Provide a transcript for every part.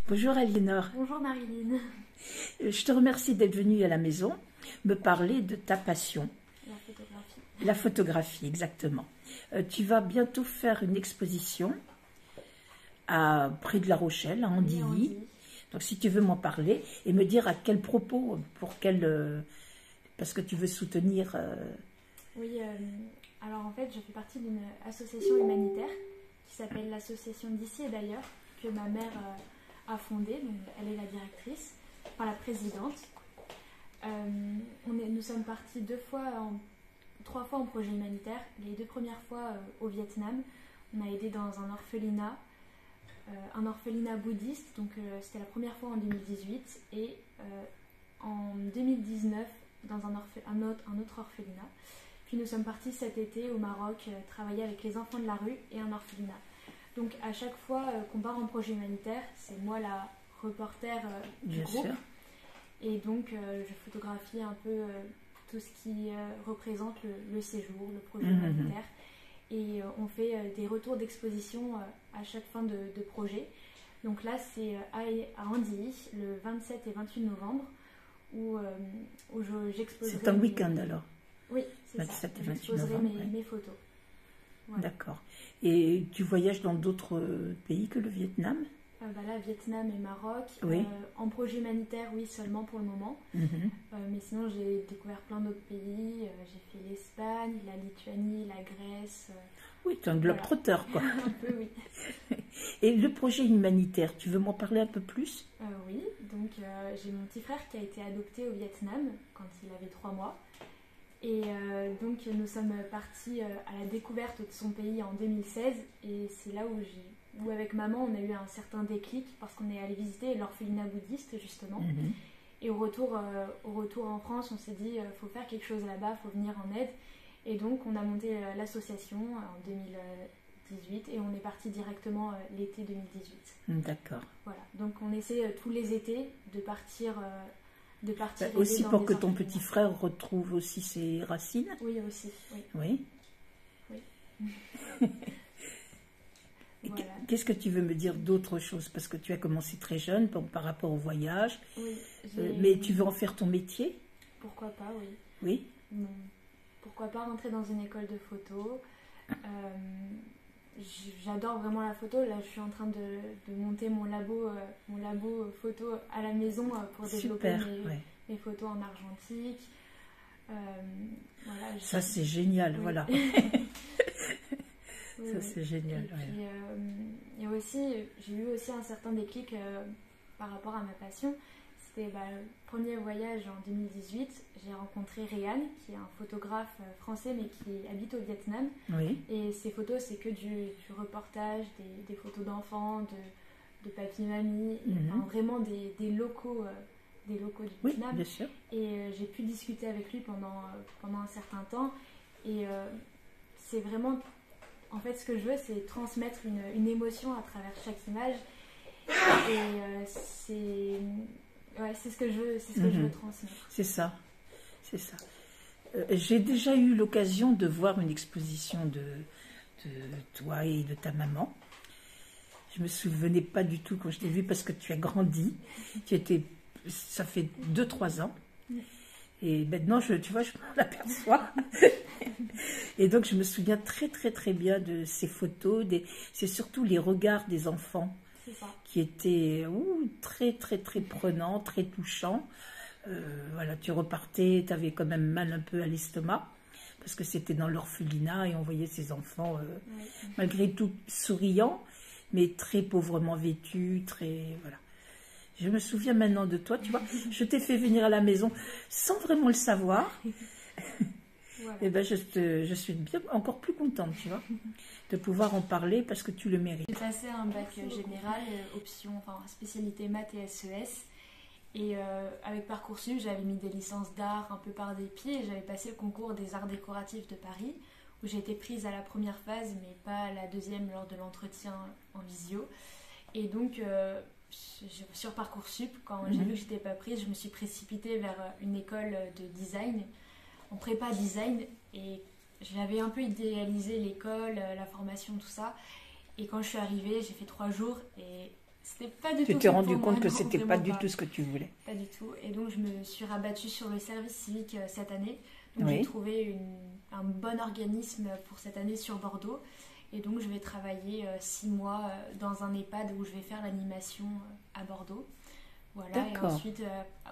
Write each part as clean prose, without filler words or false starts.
Bonjour Aliénor, Bonjour Marilyn. je te remercie d'être venue à la maison me parler de ta passion, La photographie. la photographie exactement. Tu vas bientôt faire une exposition près de La Rochelle, à Oui, Andilly. Andy. Donc si tu veux m'en parler et me dire à quel propos, parce que tu veux soutenir... Oui, alors en fait, je fais partie d'une association humanitaire qui s'appelle l'association d'ici et d'ailleurs, que ma mère a fondée. Donc, elle est la directrice, enfin la présidente. Nous sommes partis trois fois en projet humanitaire. Les deux premières fois au Vietnam, on a aidé dans un orphelinat bouddhiste. Donc c'était la première fois en 2018 et en 2019 dans un autre orphelinat. Puis nous sommes partis cet été au Maroc travailler avec les enfants de la rue et un orphelinat. Donc à chaque fois qu'on part en projet humanitaire, c'est moi la reporter du Bien groupe. sûr. Et donc je photographie un peu tout ce qui représente le séjour, le projet humanitaire. Et on fait des retours d'exposition à chaque fin de projet. Donc là c'est à Andilly le 27 et 28 novembre où j'exposerai... C'est un week-end alors, Oui, c'est 27 ça. et 28 J'exposerai novembre, ouais. mes photos. Voilà. D'accord. Et tu voyages dans d'autres pays que le Vietnam? Là, Vietnam et Maroc. Oui. En projet humanitaire, oui, seulement pour le moment. Mhm. Mais sinon, j'ai découvert plein d'autres pays. J'ai fait l'Espagne, la Lituanie, la Grèce. Oui, tu es un globe-trotter, quoi. Un peu, oui. Et le projet humanitaire, tu veux m'en parler un peu plus? Oui, donc j'ai mon petit frère qui a été adopté au Vietnam quand il avait 3 mois. Et donc nous sommes partis à la découverte de son pays en 2016. Et c'est là où avec maman on a eu un certain déclic parce qu'on est allé visiter l'orphelinat bouddhiste justement. Mhm. Et au retour en France, on s'est dit faut faire quelque chose là-bas, faut venir en aide. Et donc on a monté l'association en 2018 et on est parti directement l'été 2018. D'accord. Voilà, donc on essaie tous les étés de partir aider Aussi dans pour des que ton orphelinats. petit frère retrouve aussi ses racines. Oui, aussi, oui. Oui. Et Voilà. qu'est-ce que tu veux me dire d'autre chose? Parce que tu as commencé très jeune par rapport au voyage. Oui, Mais tu veux en faire ton métier? Pourquoi pas, oui. Oui. Non. Pourquoi pas rentrer dans une école de photo. J'adore vraiment la photo. Là, je suis en train de monter mon labo photo à la maison pour développer Super. Ouais. mes photos en argentique. Voilà, Ça, c'est génial, Oui. voilà. Oui, Ça, oui. c'est génial. Et ouais. puis, et aussi, j'ai eu aussi un certain déclic par rapport à ma passion. C'était le premier voyage en 2018. J'ai rencontré Réan, qui est un photographe français mais qui habite au Vietnam. Oui. Et ses photos, c'est que du reportage, des photos d'enfants, de papy-mamie, enfin, vraiment des locaux du Oui, Vietnam. bien sûr. Et j'ai pu discuter avec lui pendant un certain temps. Et c'est vraiment... En fait, ce que je veux, c'est transmettre une émotion à travers chaque image. Et c'est ce que je veux, je veux transmettre. C'est ça. C'est ça. J'ai déjà eu l'occasion de voir une exposition de toi et de ta maman. Je me souvenais pas du tout quand je t'ai vue parce que tu as grandi. Ça fait 2-3 ans. Et maintenant, tu vois, je m'en aperçois. Et donc, je me souviens très, très, très bien de ces photos. C'est surtout les regards des enfants C'est ça. qui étaient très, très, très prenants, très touchants. Voilà, tu repartais, tu avais quand même mal un peu à l'estomac parce que c'était dans l'orphelinat et on voyait ces enfants, Oui. malgré tout, souriants, mais très pauvrement vêtus, très... Voilà. Je me souviens maintenant de toi, tu vois, je t'ai fait venir à la maison sans vraiment le savoir. Voilà. Et ben je suis bien encore plus contente, tu vois, de pouvoir en parler parce que tu le mérites. J'ai passé un bac général, spécialité maths et SES. Et avec Parcoursup, j'avais mis des licences d'art un peu par dépit et j'avais passé le concours des arts décoratifs de Paris où j'ai été prise à la première phase mais pas à la deuxième lors de l'entretien en visio. Et donc sur Parcoursup, quand j'ai vu que j'étais pas prise, je me suis précipitée vers une école de design, en prépa design, et j'avais un peu idéalisé l'école, la formation, tout ça. Et quand je suis arrivée, j'ai fait 3 jours et c'était pas du tout. Tu t'es fait rendu pour compte moi, que non, c'était pas vraiment du pas. tout ce que tu voulais. Pas du tout. Et donc je me suis rabattue sur le service civique cette année. Donc Oui. j'ai trouvé un bon organisme pour cette année sur Bordeaux. Et donc je vais travailler 6 mois dans un EHPAD où je vais faire l'animation à Bordeaux. Voilà. Et D'accord. ensuite,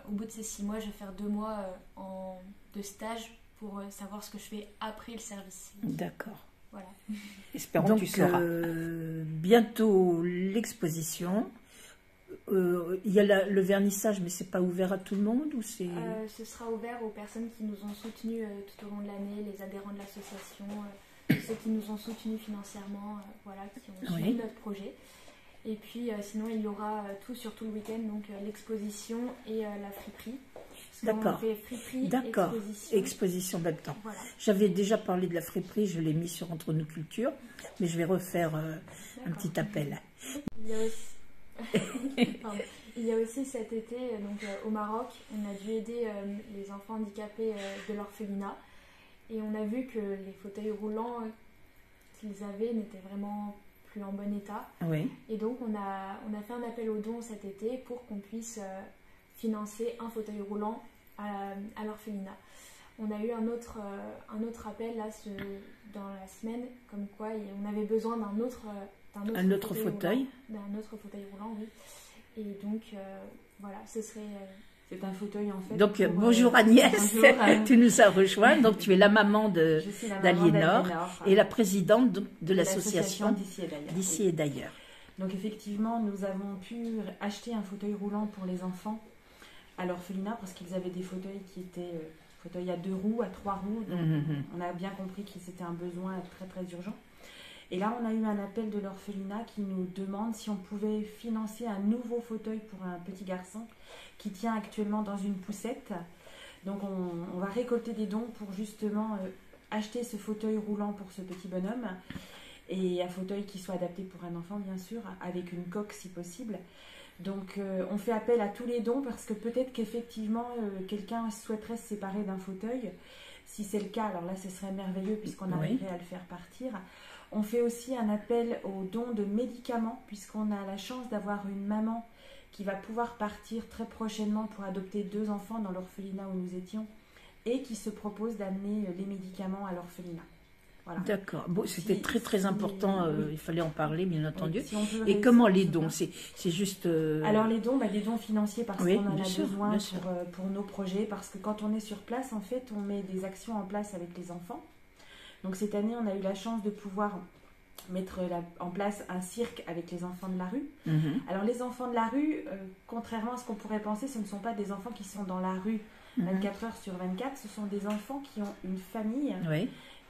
au bout de ces 6 mois, je vais faire 2 mois de stage pour savoir ce que je fais après le service civique. D'accord. Voilà. Espérons que tu sauras. Bientôt l'exposition. Il y a le vernissage, mais c'est pas ouvert à tout le monde ou c'est... Ce sera ouvert aux personnes qui nous ont soutenus tout au long de l'année, les adhérents de l'association, ceux qui nous ont soutenus financièrement, voilà, qui ont suivi notre projet. Et puis sinon il y aura tout sur tout le week-end, donc l'exposition et la friperie. D'accord. On fait friperie, D'accord. exposition. Exposition en même temps. Voilà. J'avais déjà parlé de la friperie, je l'ai mis sur Entre nous culture, mais je vais refaire un petit appel. Il y a aussi... Pardon. Il y a aussi cet été, donc, au Maroc, on a dû aider les enfants handicapés de l'orphelinat. Et on a vu que les fauteuils roulants qu'ils avaient n'étaient vraiment plus en bon état. Oui. Et donc on a fait un appel aux dons cet été pour qu'on puisse financer un fauteuil roulant à l'orphelinat. On a eu un autre appel là, dans la semaine, comme quoi on avait besoin d'un autre fauteuil. D'un autre fauteuil roulant, oui. Et donc, voilà, ce serait... C'est un fauteuil en fait. Donc, bonjour Agnès, bonjour, tu nous as rejoint. Donc, tu es la maman d'Aliénor et la présidente de l'association D'ici et d'ailleurs. Donc, effectivement, nous avons pu acheter un fauteuil roulant pour les enfants à l'orphelinat parce qu'ils avaient des fauteuils qui étaient fauteuils à 2 roues, à 3 roues. Donc, on a bien compris que c'était un besoin très très urgent. Et là, on a eu un appel de l'orphelinat qui nous demande si on pouvait financer un nouveau fauteuil pour un petit garçon qui tient actuellement dans une poussette. Donc, on va récolter des dons pour justement acheter ce fauteuil roulant pour ce petit bonhomme. Et un fauteuil qui soit adapté pour un enfant, bien sûr, avec une coque si possible. Donc, on fait appel à tous les dons parce que peut-être qu'effectivement, quelqu'un souhaiterait se séparer d'un fauteuil. Si c'est le cas, alors là, ce serait merveilleux puisqu'on arriverait à le faire partir. On fait aussi un appel aux dons de médicaments puisqu'on a la chance d'avoir une maman qui va pouvoir partir très prochainement pour adopter 2 enfants dans l'orphelinat où nous étions et qui se propose d'amener les médicaments à l'orphelinat. Voilà. D'accord. Bon, c'était très très important, il fallait en parler bien entendu. Oui, si et comment les dons? C'est juste... Alors les dons, des dons financiers parce qu'on en a besoin sûr. pour nos projets, parce que quand on est sur place, en fait, on met des actions en place avec les enfants. Donc cette année, on a eu la chance de pouvoir mettre en place un cirque avec les enfants de la rue. Alors les enfants de la rue, contrairement à ce qu'on pourrait penser, ce ne sont pas des enfants qui sont dans la rue 24 heures sur 24, ce sont des enfants qui ont une famille,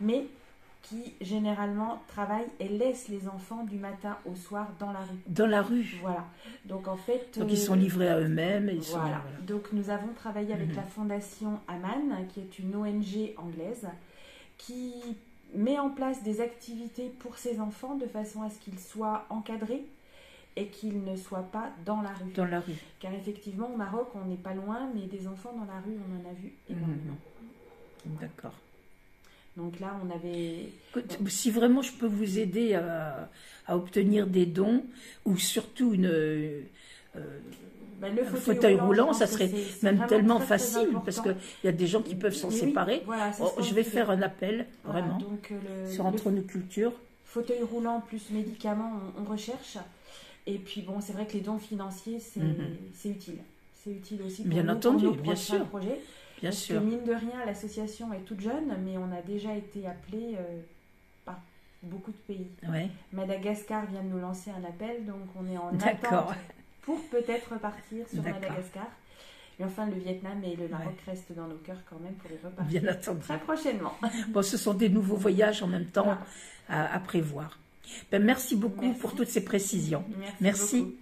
mais qui généralement travaillent et laissent les enfants du matin au soir dans la rue. Dans la rue. Voilà. Donc en fait... Donc ils sont livrés à eux-mêmes. Voilà. Donc nous avons travaillé avec la fondation Aman, qui est une ONG anglaise, qui met en place des activités pour ces enfants de façon à ce qu'ils soient encadrés et qu'ils ne soient pas dans la rue. Dans la rue. Car effectivement, au Maroc, on n'est pas loin, mais des enfants dans la rue, on en a vu énormément. D'accord. Donc là, on avait... Si vraiment je peux vous aider à obtenir des dons, ou surtout un fauteuil roulant, ça serait même tellement facile, parce qu'il y a des gens qui peuvent s'en séparer. Voilà, je vais faire un appel, vraiment, donc, sur Entre nous culture. Fauteuil roulant plus médicaments, on recherche. Et puis bon, c'est vrai que les dons financiers, c'est utile. C'est utile aussi pour nos prochains projets. Bien sûr. Que mine de rien, l'association est toute jeune, mais on a déjà été appelé par beaucoup de pays. Ouais. Madagascar vient de nous lancer un appel, donc on est en attente pour peut-être repartir sur Madagascar. Et enfin, le Vietnam et le Maroc restent dans nos cœurs quand même pour y repartir bien entendu. Très prochainement. Bon, ce sont des nouveaux voyages en même temps à prévoir. Merci beaucoup pour toutes ces précisions. Merci. Beaucoup.